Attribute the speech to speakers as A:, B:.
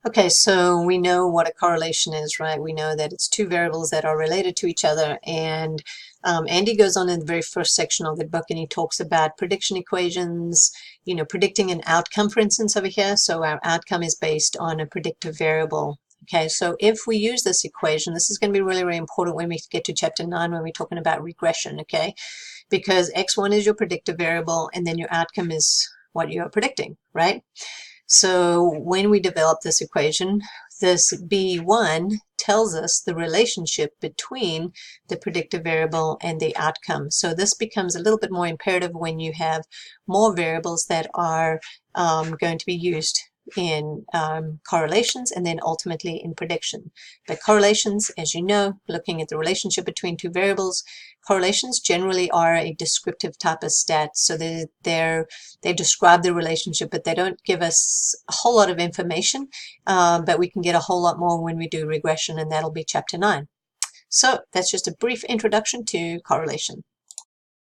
A: Okay, so we know what a correlation is, right? We know that it's two variables that are related to each other. And Andy goes on in the very first section of the book and he talks about prediction equations, predicting an outcome, for instance, over here. So our outcome is based on a predictive variable. Okay, so if we use this equation, this is going to be really, really important when we get to chapter 9 when we're talking about regression, okay? Because x1 is your predictive variable and then your outcome is what you're predicting, right? So when we develop this equation, this B1 tells us the relationship between the predictive variable and the outcome. So this becomes a little bit more imperative when you have more variables that are going to be used in correlations and then ultimately in prediction. But correlations, as you know, looking at the relationship between two variables, correlations generally are a descriptive type of stat. So they describe the relationship, but they don't give us a whole lot of information, but we can get a whole lot more when we do regression, and that'll be chapter 9. So that's just a brief introduction to correlation.